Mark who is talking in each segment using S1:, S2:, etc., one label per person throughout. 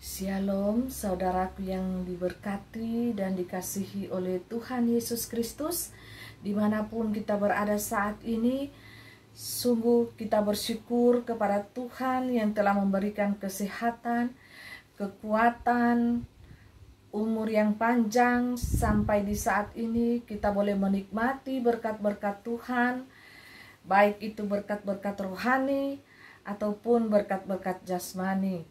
S1: Shalom saudaraku yang diberkati dan dikasihi oleh Tuhan Yesus Kristus. Dimanapun kita berada saat ini, sungguh kita bersyukur kepada Tuhan yang telah memberikan kesehatan, kekuatan, umur yang panjang. Sampai di saat ini kita boleh menikmati berkat-berkat Tuhan, baik itu berkat-berkat rohani ataupun berkat-berkat jasmani.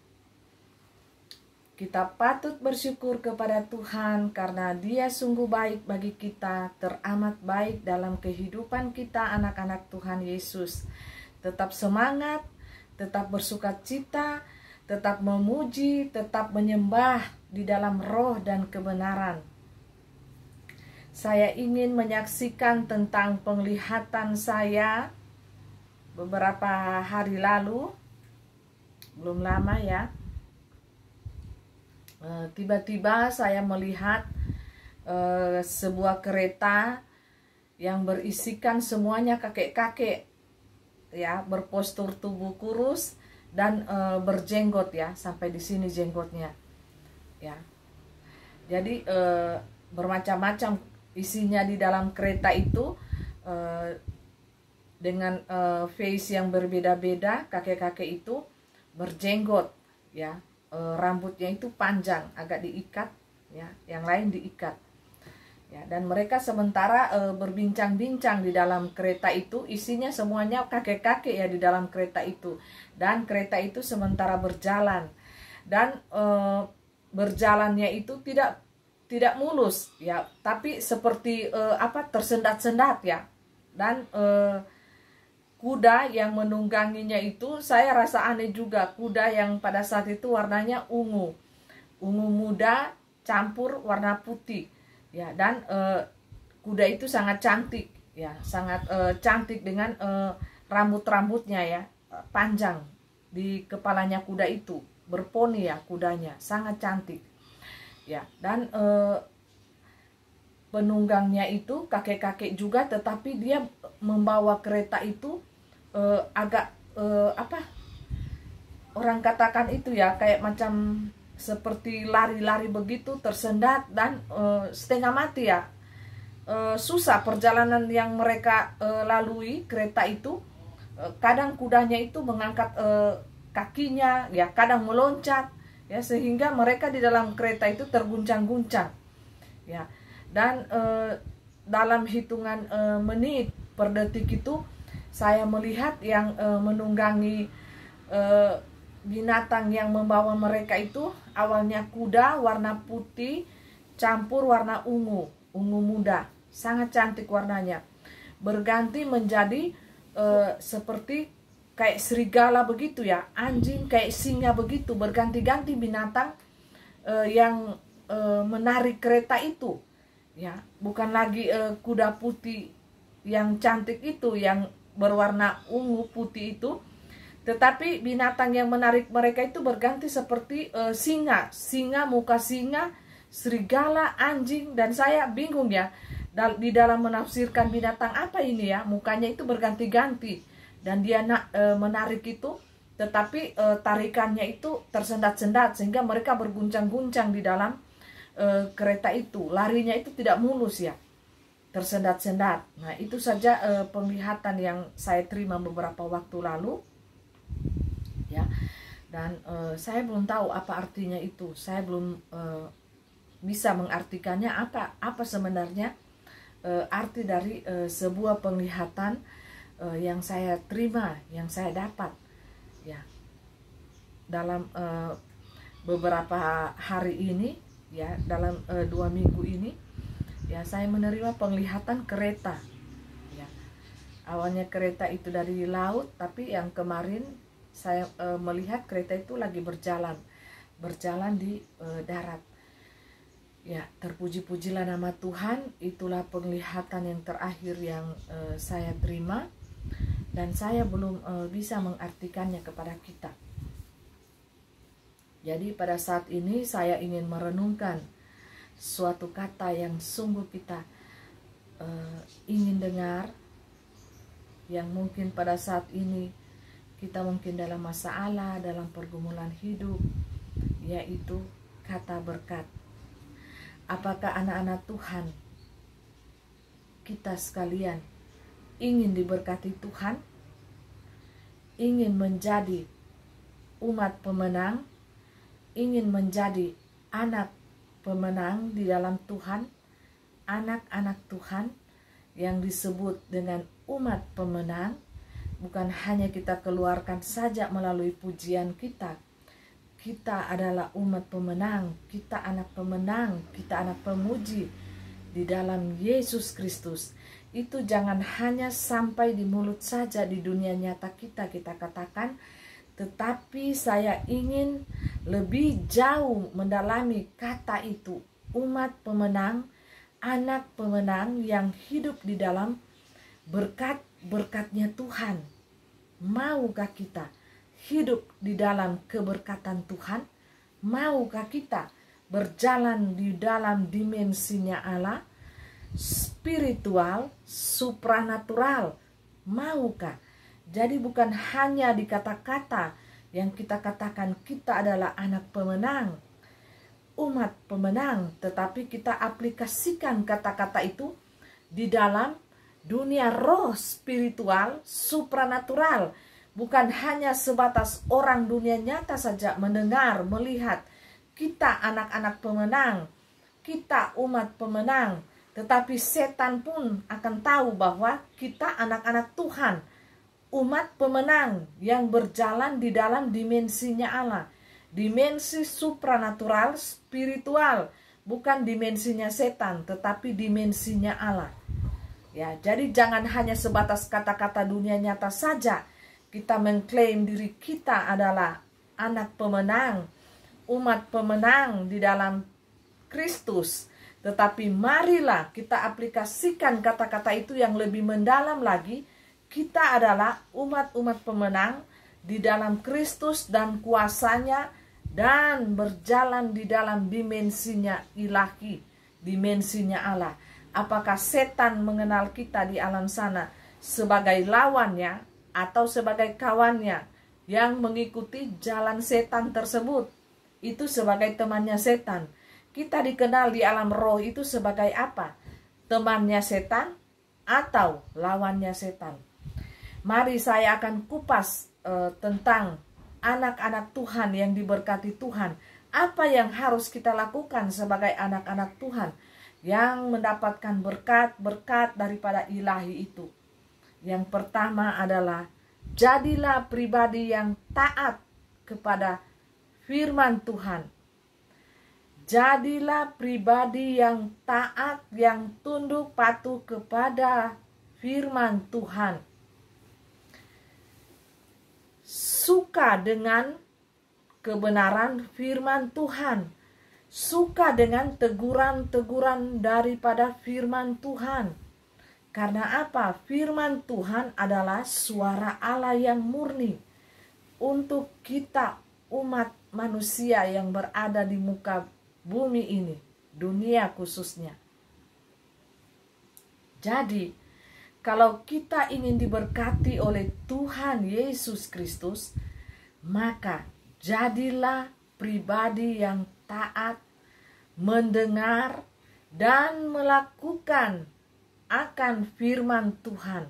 S1: Kita patut bersyukur kepada Tuhan karena Dia sungguh baik bagi kita, teramat baik dalam kehidupan kita anak-anak Tuhan Yesus. Tetap semangat, tetap bersukacita, tetap memuji, tetap menyembah di dalam roh dan kebenaran. Saya ingin menyaksikan tentang penglihatan saya beberapa hari lalu, belum lama ya. Tiba-tiba saya melihat sebuah kereta yang berisikan semuanya kakek-kakek ya, berpostur tubuh kurus dan berjenggot ya, sampai di sini jenggotnya ya. Jadi bermacam-macam isinya di dalam kereta itu, dengan face yang berbeda-beda. Kakek-kakek itu berjenggot ya. Rambutnya itu panjang, agak diikat ya, yang lain diikat ya, dan mereka sementara berbincang-bincang di dalam kereta itu. Isinya semuanya kakek-kakek ya di dalam kereta itu, dan kereta itu sementara berjalan, dan berjalannya itu tidak mulus ya, tapi seperti tersendat-sendat ya. Dan kuda yang menungganginya itu, saya rasa aneh juga. Kuda yang pada saat itu warnanya ungu muda campur warna putih ya, dan kuda itu sangat cantik ya, sangat cantik dengan rambut-rambutnya ya, panjang di kepalanya. Kuda itu berponi ya, kudanya sangat cantik ya, dan penunggangnya itu kakek-kakek juga, tetapi dia membawa kereta itu agak orang katakan itu ya, kayak macam seperti lari-lari begitu, tersendat dan setengah mati ya. Susah perjalanan yang mereka lalui kereta itu. Kadang kudanya itu mengangkat kakinya ya, kadang meloncat ya, sehingga mereka di dalam kereta itu terguncang-guncang ya. Dan dalam hitungan menit per detik itu, saya melihat yang menunggangi binatang yang membawa mereka itu, awalnya kuda warna putih campur warna ungu muda, sangat cantik warnanya, berganti menjadi seperti kayak serigala begitu ya, anjing kayak singa begitu, berganti-ganti binatang yang menarik kereta itu ya. Bukan lagi kuda putih yang cantik itu, yang berwarna ungu putih itu, tetapi binatang yang menarik mereka itu berganti seperti singa, muka singa, serigala, anjing. Dan saya bingung ya di dalam menafsirkan binatang apa ini ya, mukanya itu berganti-ganti dan dia menarik itu, tetapi tarikannya itu tersendat-sendat sehingga mereka berguncang-guncang di dalam kereta itu. Larinya itu tidak mulus ya, tersendat-sendat. Nah, itu saja penglihatan yang saya terima beberapa waktu lalu ya. Dan saya belum tahu apa artinya itu. Saya belum bisa mengartikannya apa sebenarnya arti dari sebuah penglihatan yang saya terima, yang saya dapat ya dalam beberapa hari ini ya, dalam 2 minggu ini ya. Saya menerima penglihatan kereta ya. Awalnya kereta itu dari laut, tapi yang kemarin saya melihat kereta itu lagi berjalan di darat ya. Terpuji-pujilah nama Tuhan. Itulah penglihatan yang terakhir yang saya terima, dan saya belum bisa mengartikannya kepada kita. Jadi pada saat ini saya ingin merenungkan suatu kata yang sungguh kita ingin dengar, yang mungkin pada saat ini kita mungkin dalam masalah, dalam pergumulan hidup yaitu kata berkat. Apakah anak-anak Tuhan, kita sekalian ingin diberkati Tuhan? Ingin menjadi umat pemenang? Ingin menjadi anak pemenang di dalam Tuhan? Anak-anak Tuhan yang disebut dengan umat pemenang, bukan hanya kita keluarkan saja melalui pujian kita. Kita adalah umat pemenang, kita anak pemenang, kita anak pemuji di dalam Yesus Kristus. Itu jangan hanya sampai di mulut saja, di dunia nyata kita katakan, tetapi saya ingin lebih jauh mendalami kata itu, umat pemenang, anak pemenang yang hidup di dalam berkat-berkatnya Tuhan. Maukah kita hidup di dalam keberkatan Tuhan? Maukah kita berjalan di dalam dimensinya Allah, spiritual, supranatural? Maukah? Jadi bukan hanya di kata-kata yang kita katakan kita adalah anak pemenang, umat pemenang, tetapi kita aplikasikan kata-kata itu di dalam dunia roh, spiritual, supranatural. Bukan hanya sebatas orang dunia nyata saja mendengar, melihat kita anak-anak pemenang, kita umat pemenang, tetapi setan pun akan tahu bahwa kita anak-anak Tuhan, umat pemenang yang berjalan di dalam dimensinya Allah, dimensi supranatural, spiritual, bukan dimensinya setan, tetapi dimensinya Allah. Ya, jadi jangan hanya sebatas kata-kata dunia nyata saja kita mengklaim diri kita adalah anak pemenang, umat pemenang di dalam Kristus. Tetapi marilah kita aplikasikan kata-kata itu yang lebih mendalam lagi. Kita adalah umat-umat pemenang di dalam Kristus dan kuasanya, dan berjalan di dalam dimensinya ilahi, dimensinya Allah. Apakah setan mengenal kita di alam sana sebagai lawannya atau sebagai kawannya yang mengikuti jalan setan tersebut? Itu sebagai temannya setan. Kita dikenal di alam roh itu sebagai apa? Temannya setan atau lawannya setan? Mari saya akan kupas tentang anak-anak Tuhan yang diberkati Tuhan. Apa yang harus kita lakukan sebagai anak-anak Tuhan yang mendapatkan berkat-berkat daripada ilahi itu? Yang pertama adalah jadilah pribadi yang taat kepada firman Tuhan. Jadilah pribadi yang taat, yang tunduk patuh kepada firman Tuhan. Suka dengan kebenaran firman Tuhan. Suka dengan teguran-teguran daripada firman Tuhan. Karena apa? Firman Tuhan adalah suara Allah yang murni untuk kita umat manusia yang berada di muka bumi ini, dunia khususnya. Jadi, kalau kita ingin diberkati oleh Tuhan Yesus Kristus, maka jadilah pribadi yang taat, mendengar, dan melakukan akan firman Tuhan.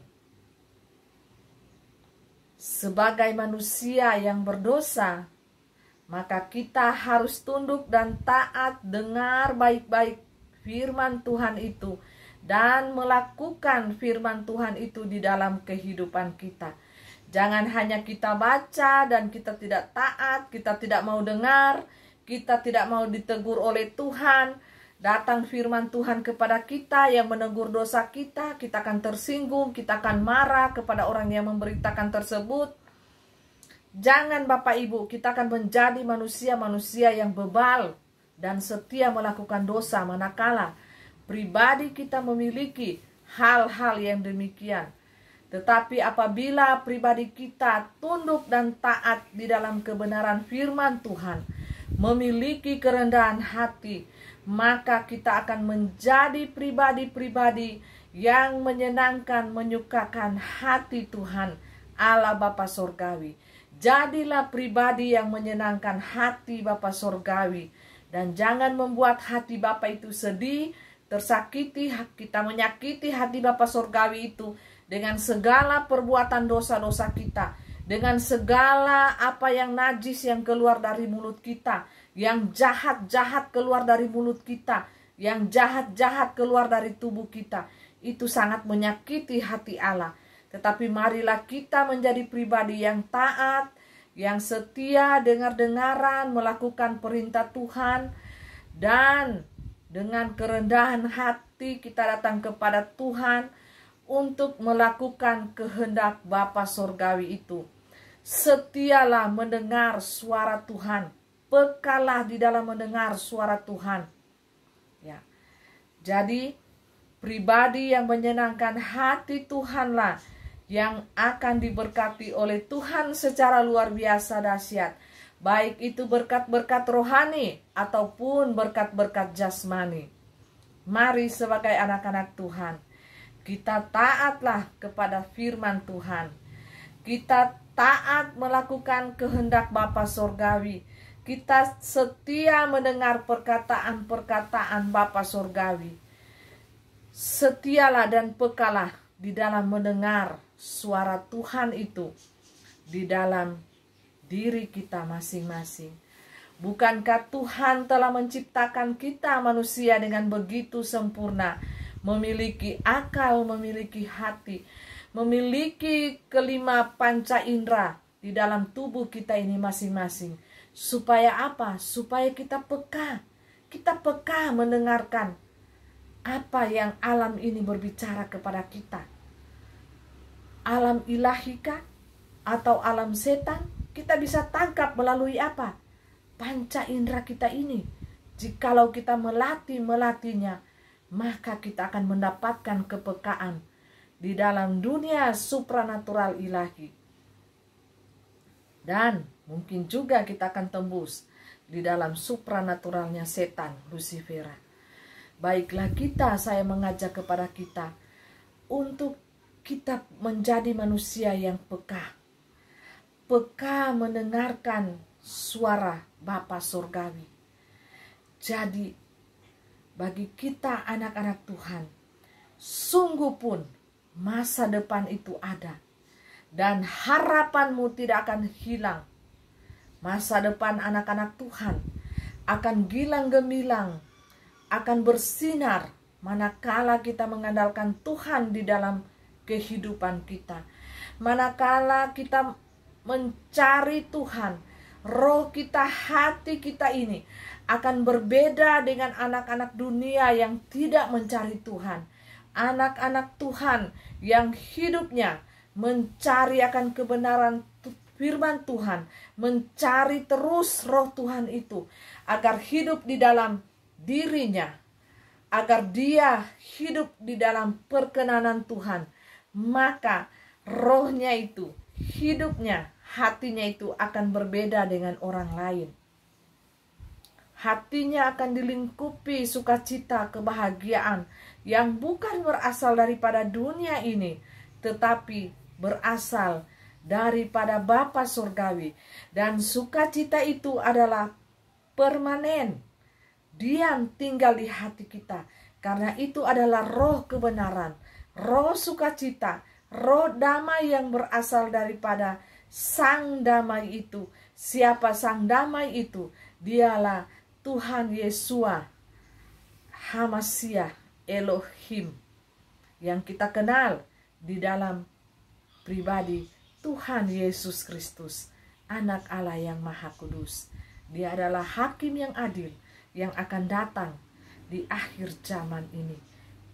S1: Sebagai manusia yang berdosa, maka kita harus tunduk dan taat, dengar baik-baik firman Tuhan itu, dan melakukan firman Tuhan itu di dalam kehidupan kita. Jangan hanya kita baca dan kita tidak taat, kita tidak mau dengar, kita tidak mau ditegur oleh Tuhan. Datang firman Tuhan kepada kita yang menegur dosa kita, kita akan tersinggung, kita akan marah kepada orang yang memberitakan tersebut. Jangan Bapak Ibu, kita akan menjadi manusia-manusia yang bebal dan setia melakukan dosa manakala pribadi kita memiliki hal-hal yang demikian. Tetapi apabila pribadi kita tunduk dan taat di dalam kebenaran firman Tuhan, memiliki kerendahan hati, maka kita akan menjadi pribadi-pribadi yang menyenangkan, menyukakan hati Tuhan Allah Bapa Surgawi. Jadilah pribadi yang menyenangkan hati Bapa Sorgawi. Dan jangan membuat hati Bapa itu sedih, tersakiti, kita menyakiti hati Bapa Sorgawi itu dengan segala perbuatan dosa-dosa kita, dengan segala apa yang najis yang keluar dari mulut kita, yang jahat-jahat keluar dari mulut kita, yang jahat-jahat keluar dari tubuh kita. Itu sangat menyakiti hati Allah. Tetapi marilah kita menjadi pribadi yang taat, yang setia, dengar-dengaran, melakukan perintah Tuhan, dan dengan kerendahan hati kita datang kepada Tuhan untuk melakukan kehendak Bapa Sorgawi itu. Setialah mendengar suara Tuhan, pekalah di dalam mendengar suara Tuhan. Ya. Jadi pribadi yang menyenangkan hati Tuhanlah yang akan diberkati oleh Tuhan secara luar biasa dahsyat. Baik itu berkat-berkat rohani ataupun berkat-berkat jasmani. Mari sebagai anak-anak Tuhan, kita taatlah kepada firman Tuhan. Kita taat melakukan kehendak Bapa Sorgawi. Kita setia mendengar perkataan-perkataan Bapa Sorgawi. Setialah dan pekalah di dalam mendengar suara Tuhan itu di dalam diri kita masing-masing. Bukankah Tuhan telah menciptakan kita manusia dengan begitu sempurna, memiliki akal, memiliki hati, memiliki kelima panca indera di dalam tubuh kita ini masing-masing. Supaya apa? Supaya kita peka mendengarkan apa yang alam ini berbicara kepada kita. Alam ilahikah atau alam setan? Kita bisa tangkap melalui apa? Panca indera kita ini. Jikalau kita melatihnya, maka kita akan mendapatkan kepekaan di dalam dunia supranatural ilahi. Dan mungkin juga kita akan tembus di dalam supranaturalnya setan, Lucifer. Baiklah saya mengajak kepada kita untuk kita menjadi manusia yang peka mendengarkan suara Bapa Sorgawi. Jadi bagi kita anak-anak Tuhan, sungguh pun masa depan itu ada dan harapanmu tidak akan hilang. Masa depan anak-anak Tuhan akan gilang gemilang, akan bersinar manakala kita mengandalkan Tuhan di dalam kehidupan kita. Manakala kita mencari Tuhan, roh kita, hati kita ini akan berbeda dengan anak-anak dunia yang tidak mencari Tuhan. Anak-anak Tuhan yang hidupnya mencari akan kebenaran firman Tuhan, mencari terus roh Tuhan itu agar hidup di dalam dirinya, agar dia hidup di dalam perkenanan Tuhan. Maka rohnya itu, hidupnya, hatinya itu akan berbeda dengan orang lain. Hatinya akan dilingkupi sukacita, kebahagiaan yang bukan berasal daripada dunia ini, tetapi berasal daripada Bapa Surgawi. Dan sukacita itu adalah permanen, diam tinggal di hati kita, karena itu adalah roh kebenaran, roh sukacita, roh damai yang berasal daripada Sang Damai itu. Siapa Sang Damai itu? Dialah Tuhan Yesua Hamasyah Elohim yang kita kenal di dalam pribadi Tuhan Yesus Kristus, Anak Allah yang Maha Kudus. Dia adalah Hakim yang adil yang akan datang di akhir zaman ini.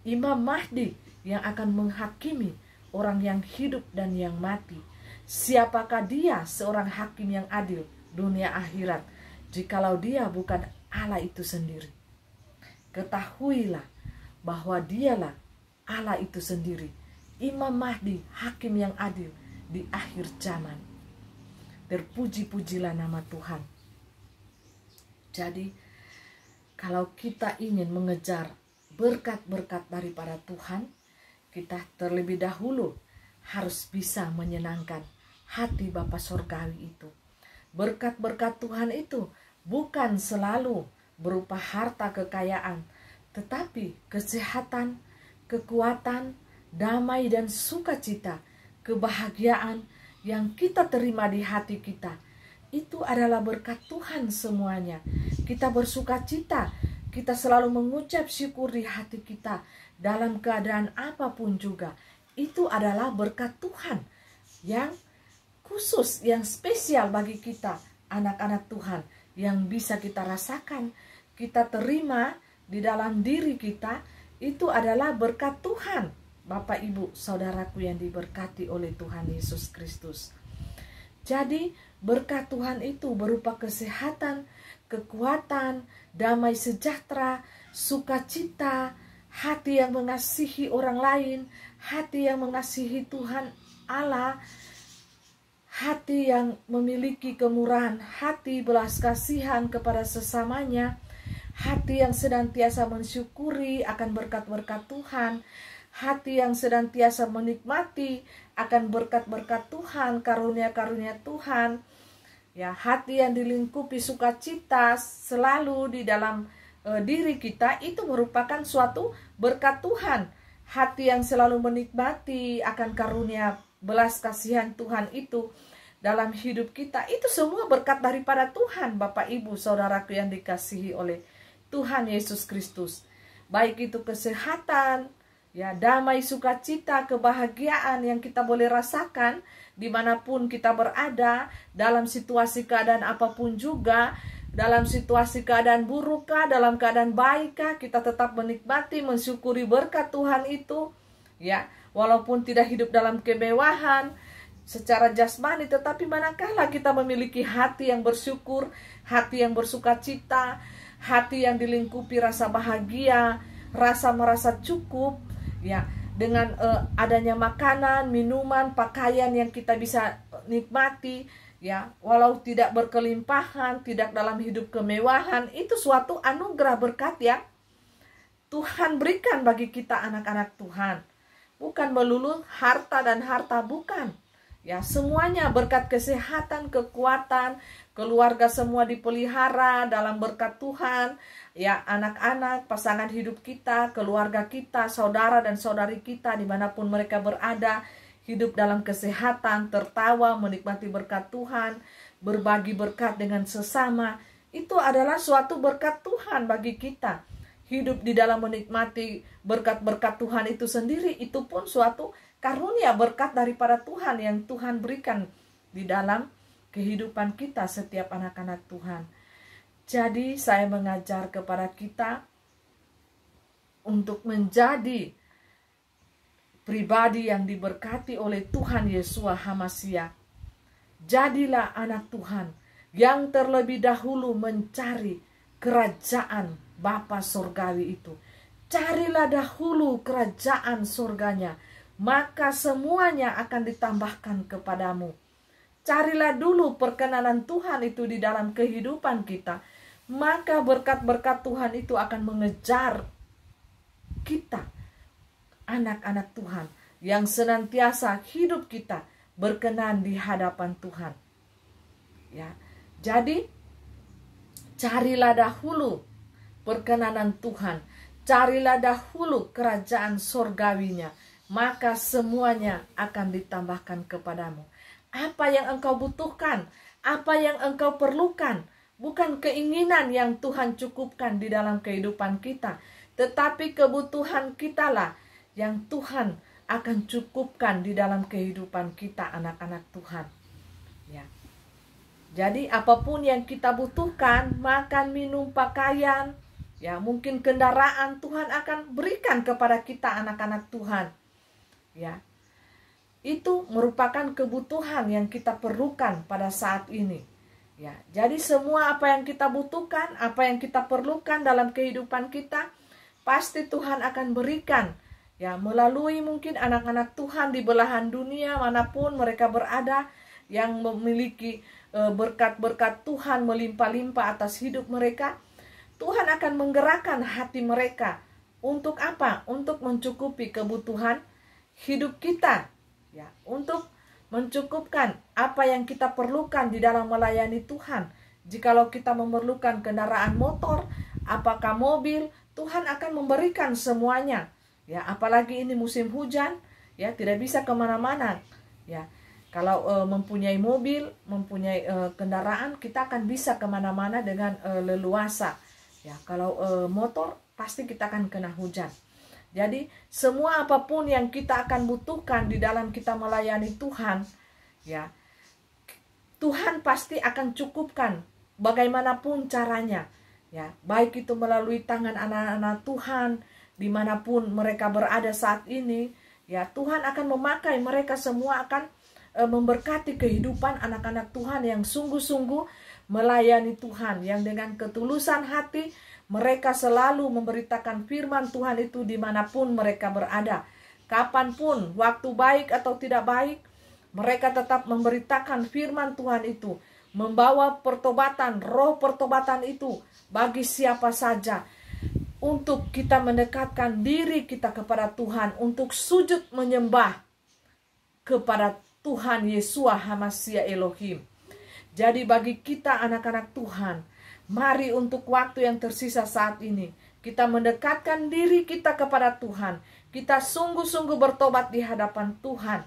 S1: Imam Mahdi yang akan menghakimi orang yang hidup dan yang mati. Siapakah dia, seorang hakim yang adil dunia akhirat, jikalau dia bukan Allah itu sendiri? Ketahuilah bahwa dialah Allah itu sendiri, Imam Mahdi, hakim yang adil di akhir zaman. Terpuji-pujilah nama Tuhan. Jadi kalau kita ingin mengejar berkat-berkat daripada Tuhan, kita terlebih dahulu harus bisa menyenangkan hati Bapa Sorgawi itu. Berkat-berkat Tuhan itu bukan selalu berupa harta kekayaan, tetapi kesehatan, kekuatan, damai dan sukacita, kebahagiaan yang kita terima di hati kita. Itu adalah berkat Tuhan semuanya. Kita bersukacita, kita selalu mengucap syukur di hati kita dalam keadaan apapun juga. Itu adalah berkat Tuhan yang khusus, yang spesial bagi kita, anak-anak Tuhan, yang bisa kita rasakan, kita terima di dalam diri kita. Itu adalah berkat Tuhan, Bapak Ibu Saudaraku yang diberkati oleh Tuhan Yesus Kristus. Jadi berkat Tuhan itu berupa kesehatan, kekuatan, damai sejahtera, sukacita, hati yang mengasihi orang lain, hati yang mengasihi Tuhan Allah, hati yang memiliki kemurahan hati, belas kasihan kepada sesamanya, hati yang senantiasa mensyukuri akan berkat-berkat Tuhan, hati yang senantiasa menikmati akan berkat-berkat Tuhan, karunia-karunia Tuhan, ya, hati yang dilingkupi sukacita selalu di dalam diri kita. Itu merupakan suatu berkat Tuhan. Hati yang selalu menikmati akan karunia belas kasihan Tuhan itu dalam hidup kita, itu semua berkat daripada Tuhan, Bapak Ibu Saudaraku yang dikasihi oleh Tuhan Yesus Kristus. Baik itu kesehatan, ya, damai, sukacita, kebahagiaan yang kita boleh rasakan dimanapun kita berada, dalam situasi keadaan apapun juga, dalam situasi keadaan burukkah, dalam keadaan baikkah, kita tetap menikmati, mensyukuri berkat Tuhan itu, ya. Walaupun tidak hidup dalam kemewahan secara jasmani, tetapi manakala kita memiliki hati yang bersyukur, hati yang bersukacita, hati yang dilingkupi rasa bahagia, rasa merasa cukup, ya, dengan adanya makanan, minuman, pakaian yang kita bisa nikmati, ya, walau tidak berkelimpahan, tidak dalam hidup kemewahan, itu suatu anugerah berkat yang Tuhan berikan bagi kita anak-anak Tuhan. Bukan melulu harta dan harta, bukan. Ya, semuanya berkat kesehatan, kekuatan, keluarga semua dipelihara dalam berkat Tuhan. Ya, anak-anak, pasangan hidup kita, keluarga kita, saudara dan saudari kita dimanapun mereka berada, hidup dalam kesehatan, tertawa, menikmati berkat Tuhan, berbagi berkat dengan sesama. Itu adalah suatu berkat Tuhan bagi kita. Hidup di dalam menikmati berkat-berkat Tuhan itu sendiri, itu pun suatu karunia berkat daripada Tuhan yang Tuhan berikan di dalam kehidupan kita setiap anak-anak Tuhan. Jadi saya mengajar kepada kita untuk menjadi pribadi yang diberkati oleh Tuhan Yeshua HaMashiach. Jadilah anak Tuhan yang terlebih dahulu mencari kerajaan Bapa Sorgawi itu. Carilah dahulu kerajaan surganya, maka semuanya akan ditambahkan kepadamu. Carilah dulu perkenanan Tuhan itu di dalam kehidupan kita, maka berkat-berkat Tuhan itu akan mengejar kita, anak-anak Tuhan, yang senantiasa hidup kita berkenan di hadapan Tuhan. Ya, jadi carilah dahulu perkenanan Tuhan, carilah dahulu kerajaan surgawinya, maka semuanya akan ditambahkan kepadamu. Apa yang engkau butuhkan, apa yang engkau perlukan, bukan keinginan yang Tuhan cukupkan di dalam kehidupan kita, tetapi kebutuhan kitalah yang Tuhan akan cukupkan di dalam kehidupan kita, anak-anak Tuhan. Ya. Jadi apapun yang kita butuhkan, makan, minum, pakaian, ya, mungkin kendaraan, Tuhan akan berikan kepada kita, anak-anak Tuhan. Ya. Itu merupakan kebutuhan yang kita perlukan pada saat ini. Ya, jadi semua apa yang kita butuhkan, apa yang kita perlukan dalam kehidupan kita, pasti Tuhan akan berikan. Ya, melalui mungkin anak-anak Tuhan di belahan dunia manapun mereka berada, yang memiliki berkat-berkat Tuhan melimpah-limpah atas hidup mereka. Tuhan akan menggerakkan hati mereka untuk apa? Untuk mencukupi kebutuhan hidup kita, ya, untuk mencukupkan apa yang kita perlukan di dalam melayani Tuhan. Jikalau kita memerlukan kendaraan motor, apakah mobil, Tuhan akan memberikan semuanya. Ya, apalagi ini musim hujan, ya tidak bisa kemana-mana. Ya, kalau mempunyai mobil, mempunyai kendaraan, kita akan bisa kemana-mana dengan leluasa. Ya, kalau motor pasti kita akan kena hujan. Jadi semua apapun yang kita akan butuhkan di dalam kita melayani Tuhan, ya Tuhan pasti akan cukupkan bagaimanapun caranya. Ya, baik itu melalui tangan anak-anak Tuhan dimanapun mereka berada saat ini, ya Tuhan akan memakai mereka semua, akan memberkati kehidupan anak-anak Tuhan yang sungguh-sungguh melayani Tuhan, yang dengan ketulusan hati mereka selalu memberitakan firman Tuhan itu dimanapun mereka berada. Kapanpun, waktu baik atau tidak baik, mereka tetap memberitakan firman Tuhan itu, membawa pertobatan, roh pertobatan itu bagi siapa saja, untuk kita mendekatkan diri kita kepada Tuhan, untuk sujud menyembah kepada Tuhan Yeshua HaMashiach Elohim. Jadi bagi kita anak-anak Tuhan, mari untuk waktu yang tersisa saat ini, kita mendekatkan diri kita kepada Tuhan. Kita sungguh-sungguh bertobat di hadapan Tuhan.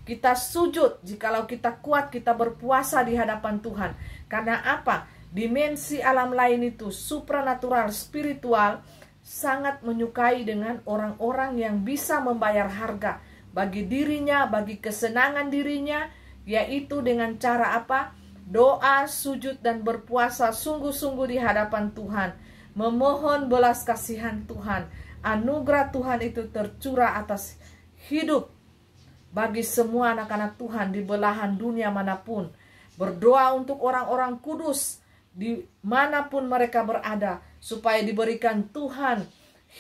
S1: Kita sujud, jikalau kita kuat, kita berpuasa di hadapan Tuhan. Karena apa? Dimensi alam lain itu, supranatural, spiritual, sangat menyukai dengan orang-orang yang bisa membayar harga bagi dirinya, bagi kesenangan dirinya, yaitu dengan cara apa? Doa, sujud, dan berpuasa sungguh-sungguh di hadapan Tuhan. Memohon belas kasihan Tuhan. Anugerah Tuhan itu tercurah atas hidup bagi semua anak-anak Tuhan di belahan dunia manapun. Berdoa untuk orang-orang kudus dimanapun mereka berada, supaya diberikan Tuhan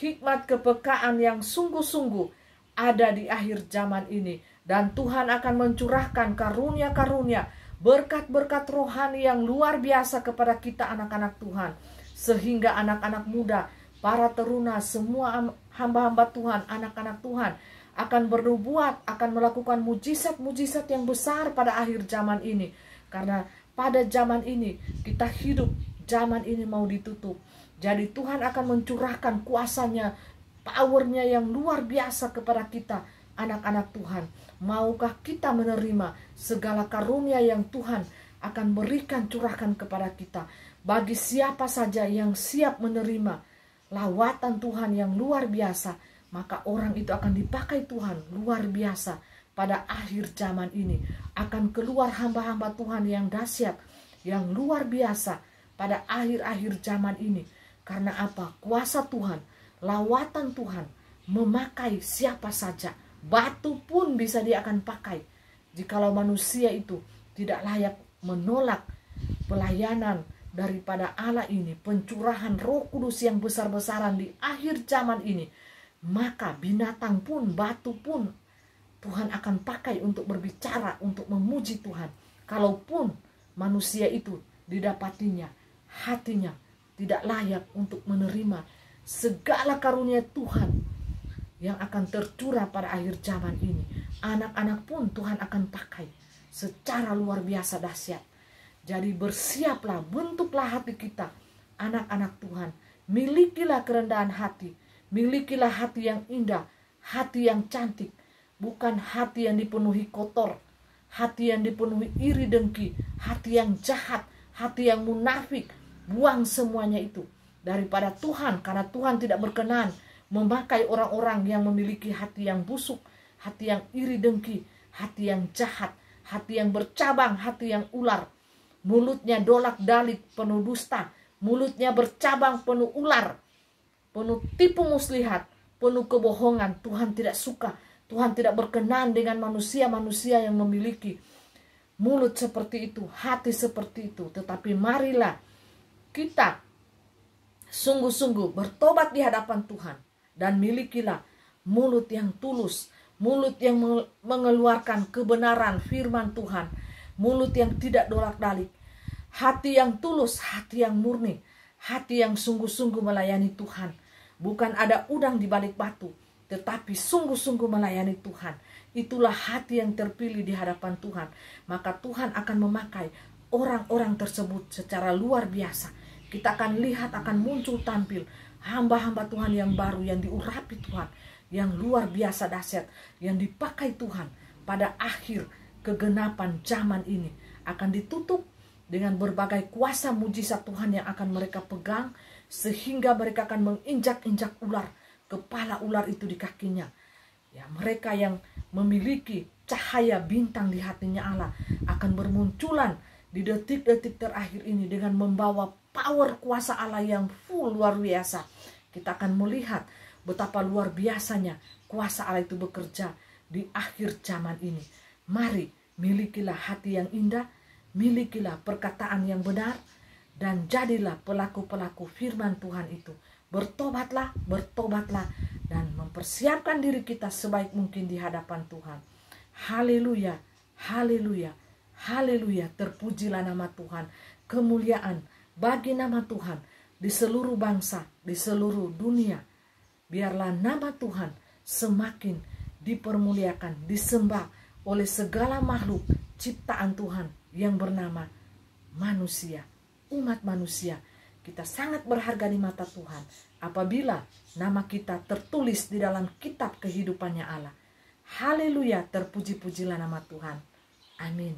S1: hikmat kepekaan yang sungguh-sungguh ada di akhir zaman ini. Dan Tuhan akan mencurahkan karunia-karunia, berkat-berkat rohani yang luar biasa kepada kita anak-anak Tuhan. Sehingga anak-anak muda, para teruna, semua hamba-hamba Tuhan, anak-anak Tuhan akan bernubuat, akan melakukan mujizat-mujizat yang besar pada akhir zaman ini. Karena pada zaman ini kita hidup, zaman ini mau ditutup. Jadi Tuhan akan mencurahkan kuasanya, powernya yang luar biasa kepada kita anak-anak Tuhan. Maukah kita menerima segala karunia yang Tuhan akan berikan, curahkan kepada kita? Bagi siapa saja yang siap menerima lawatan Tuhan yang luar biasa, maka orang itu akan dipakai Tuhan luar biasa. Pada akhir zaman ini akan keluar hamba-hamba Tuhan yang dahsyat, yang luar biasa pada akhir-akhir zaman ini. Karena apa? Kuasa Tuhan, lawatan Tuhan memakai siapa saja. Batu pun bisa dia akan pakai. Jikalau manusia itu tidak layak menolak pelayanan daripada Allah ini, pencurahan Roh Kudus yang besar-besaran di akhir zaman ini, maka binatang pun, batu pun Tuhan akan pakai untuk berbicara, untuk memuji Tuhan. Kalaupun manusia itu didapatinya hatinya tidak layak untuk menerima segala karunia Tuhan yang akan tercurah pada akhir zaman ini, anak-anak pun Tuhan akan pakai secara luar biasa dahsyat. Jadi bersiaplah, bentuklah hati kita, anak-anak Tuhan. Milikilah kerendahan hati, milikilah hati yang indah, hati yang cantik, bukan hati yang dipenuhi kotor, hati yang dipenuhi iri dengki, hati yang jahat, hati yang munafik. Buang semuanya itu daripada Tuhan, karena Tuhan tidak berkenan memakai orang-orang yang memiliki hati yang busuk, hati yang iri dengki, hati yang jahat, hati yang bercabang, hati yang ular. Mulutnya dolak-dalik, penuh dusta, mulutnya bercabang, penuh ular, penuh tipu muslihat, penuh kebohongan. Tuhan tidak suka, Tuhan tidak berkenan dengan manusia-manusia yang memiliki mulut seperti itu, hati seperti itu. Tetapi marilah kita sungguh-sungguh bertobat di hadapan Tuhan. Dan milikilah mulut yang tulus, mulut yang mengeluarkan kebenaran firman Tuhan, mulut yang tidak dolak-dalik, hati yang tulus, hati yang murni, hati yang sungguh-sungguh melayani Tuhan. Bukan ada udang di balik batu, tetapi sungguh-sungguh melayani Tuhan. itulah hati yang terpilih di hadapan Tuhan. Maka Tuhan akan memakai orang-orang tersebut secara luar biasa. Kita akan lihat, akan muncul tampil hamba-hamba Tuhan yang baru, yang diurapi Tuhan, yang luar biasa dahsyat, yang dipakai Tuhan pada akhir kegenapan zaman ini. Akan ditutup dengan berbagai kuasa mujizat Tuhan yang akan mereka pegang, sehingga mereka akan menginjak-injak ular, kepala ular itu di kakinya. Ya, mereka yang memiliki cahaya bintang di hatinya Allah akan bermunculan di detik-detik terakhir ini dengan membawa power kuasa Allah yang full luar biasa. Kita akan melihat betapa luar biasanya kuasa Allah itu bekerja di akhir zaman ini. Mari milikilah hati yang indah, milikilah perkataan yang benar, dan jadilah pelaku-pelaku firman Tuhan itu. Bertobatlah, bertobatlah, dan mempersiapkan diri kita sebaik mungkin di hadapan Tuhan. Haleluya, haleluya, haleluya. Terpujilah nama Tuhan. Kemuliaan bagi nama Tuhan di seluruh bangsa, di seluruh dunia. Biarlah nama Tuhan semakin dipermuliakan, disembah oleh segala makhluk ciptaan Tuhan yang bernama manusia, umat manusia. Kita sangat berharga di mata Tuhan apabila nama kita tertulis di dalam kitab kehidupannya Allah. Haleluya, terpuji-pujilah nama Tuhan. Amin.